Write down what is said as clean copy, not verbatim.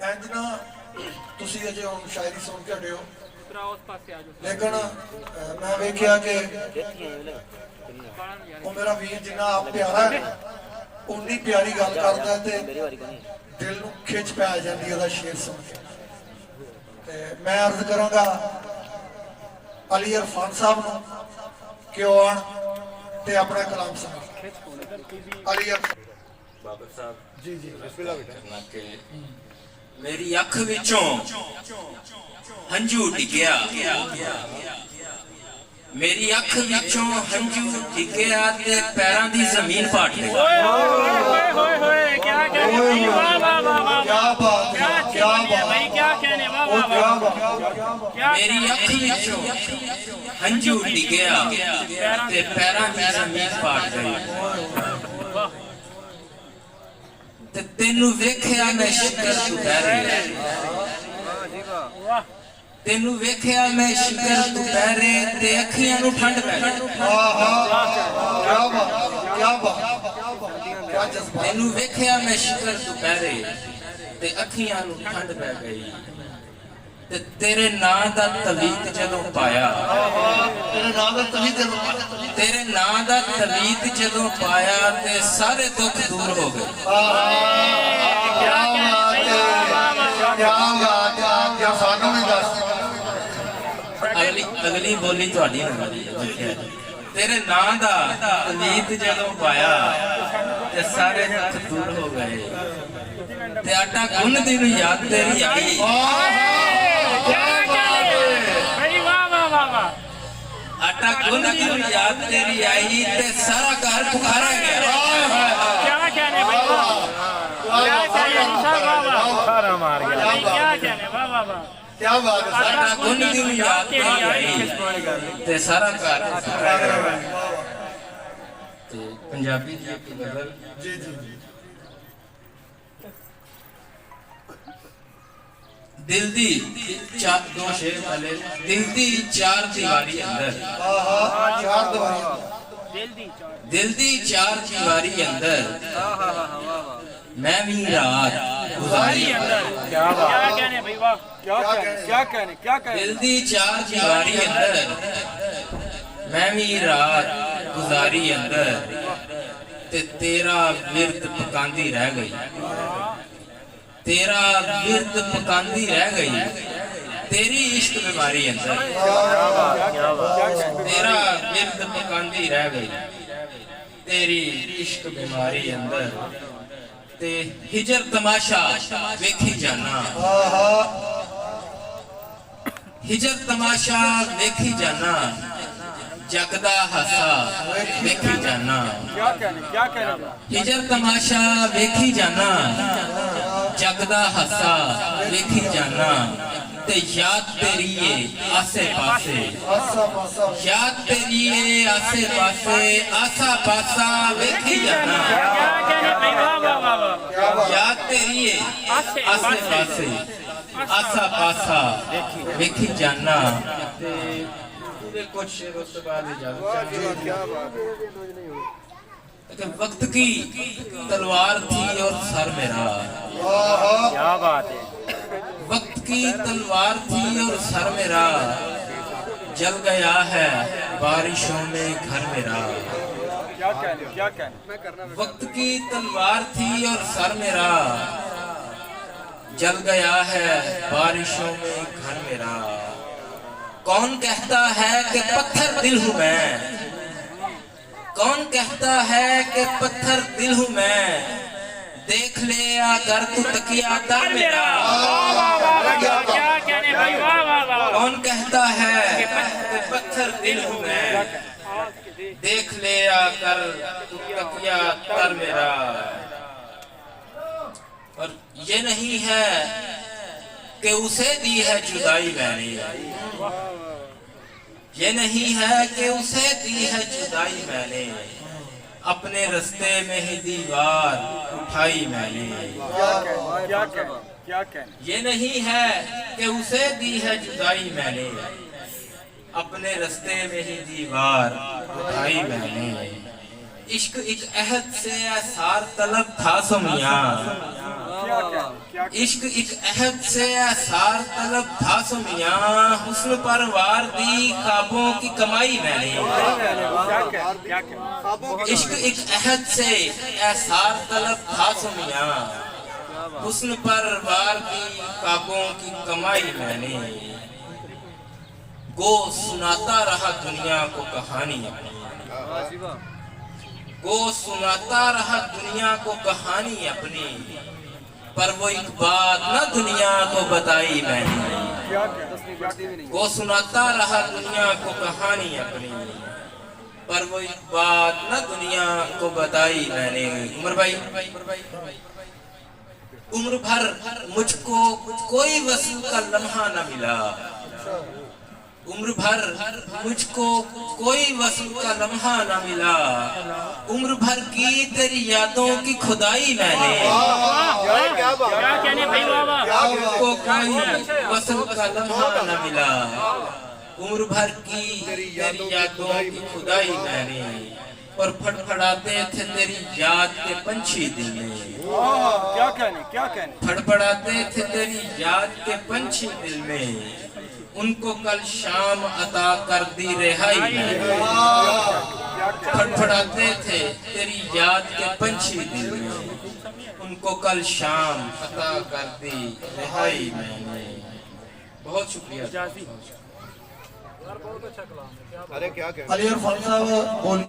इंज ना तुसी अजे हुण शायरी सुन के हटे हो, लेकिन मैं वेख्या कि वो मेरा वीर जिन्ना आप प्यारा है उन्नी प्यारी गल करदा है ते दिल नूं खिच पै जांदी है शेर सुन के। ते मैं अर्ज करांगा अली इरफान साहब नूं कि वो आण ते अपना कलाम सुना। अली बाबर साहब जी जी बिस्मिल्लाह बेटा के मेरी अख विचों हंझू डिगया, मेरी अख विचों हंझू डिगया ते पैरां दी जमीन पाट गई। क्या बात है, क्या भाई क्या कहने वाह वाह वाह। मेरी अख विचों हंझू डिगया ते पैरां दी जमीन पाट गई। ते तेनू वेख्या मैं शिकर दुपहरे, तेनू वेख्या मैं शिकर दुपहरे ते अखियां नू ठंड पै गई। तेनू वेख्या मैं शिकर दुपहरे ते अखियां नू ठंड पै गई। ते तेरे नां दा तवीत जदों पाया, तेरे नां दा तवीत जदों पाया ते सारे दुख दूर हो गए। अगली बोली तुहाडी तेरे नां दा तवीत जदों पाया ते सारे दुख दूर हो गए। ते आटा गुन दी नूं याद तेरी आई, आटा गुन दी नूं याद तेरी आई ते सारा घर पुकारा गया। क्या कहने भाई सारा मार गया, क्या कहने वाह वाह वाह। क्या बात है, आटा गुन दी नूं याद तेरी आई ते सारा घर पुकारा गया। ते पंजाबी दी एक गजल जी जी जी। दिल दी चार दो शेर वाले, दिल दी चार दीवारी अंदर, चार दीवारी, दिल दी चार दीवारी अंदर मैं भी रात गुजारी अंदर। क्या कहने भाई वाह, क्या कहने क्या कहने। दिल दी चार दीवारी अंदर मैं भी रात गुजारी अंदर ते तेरा विरद पकांदी रह गई, तेरा विरद पकांदी रह गई तेरी इश्क बीमारी अंदर। तेरा विरद पकांदी रह गई तेरी इश्क बीमारी अंदर ते हिजर तमाशा वेखी जाना, हिजर तमाशा वेखी जाना जगदा हासा वेखी जाना। क्या कहने हिजर तमाशा वेखी जाना जगदा हासा वेखी जाना ते याद तेरी है आसे पासे, याद तेरी है आसे पासे आसा पासा वेखी जाना। याद तेरी है आसे पासे आसा पासा वेखी जाना। कुछ शेर उसके बाद वक्त की तलवार थी और सर मेरा, क्या बात है। वक्त की तलवार थी और सर मेरा जल गया है बारिशों में घर मेरा। क्या कहने वक्त की तलवार थी और सर मेरा जल गया है बारिशों में घर मेरा। कौन कहता है कि पत्थर दिल हूं मैं, कौन कहता है कि पत्थर दिल हूं मैं, देख ले अगर तू तकिया दर मेरा। कौन कहता है कि पत्थर दिल हूं मैं, देख ले अगर तू तकिया दर मेरा। और ये नहीं है कि उसे दी है जुदाई मैंने, ये नहीं है कि उसे दी है जुदाई मैंने, अपने रास्ते में ही दीवार उठाई मैंने। ये नहीं है कि उसे दी है जुदाई मैंने, अपने रास्ते में ही दीवार उठाई मैंने। इश्क एक अहद से एसार तलब था सुमिया, इश्क एक अहद से आसार तलब था सुमियां, हुस्न परवार दी ख्वाबों की कमाई मैंने। इश्क एक अहद से आसार तलब था सुमियां, हुस्न परवार दी ख्वाबों की कमाई मैंने। गो सुनाता रहा दुनिया को कहानी अपनी, गो सुनाता रहा दुनिया को कहानी अपनी, पर वो एक बात न दुनिया को बताई मैंने। वो सुनाता रहा दुनिया को कहानी अपनी, पर वो एक बात न दुनिया को बताई मैंने। उमर भाई, उम्र भर मुझको कोई वस्ल का लम्हा न मिला, उम्र भर मुझको कोई वस्ल का लम्हा न मिला, उम्र भर की तेरी यादों की खुदाई मैंने। मुझको कोई वस्ल का लम्हा न मिला, उम्र भर की तेरी यादों की खुदाई मैंने। और फड़फड़ाते थे तेरी याद के पंछी दिल में, क्या कहने फड़फड़ाते थे तेरी याद के पंछी दिल में, उनको कल शाम अता कर दी रिहाई मैंने। फड़फड़ाते थे तेरी याद के पंछी दिल में, उनको कल शाम अता कर दी रिहाई मैंने। बहुत शुक्रिया। अली इरफान साहब बोल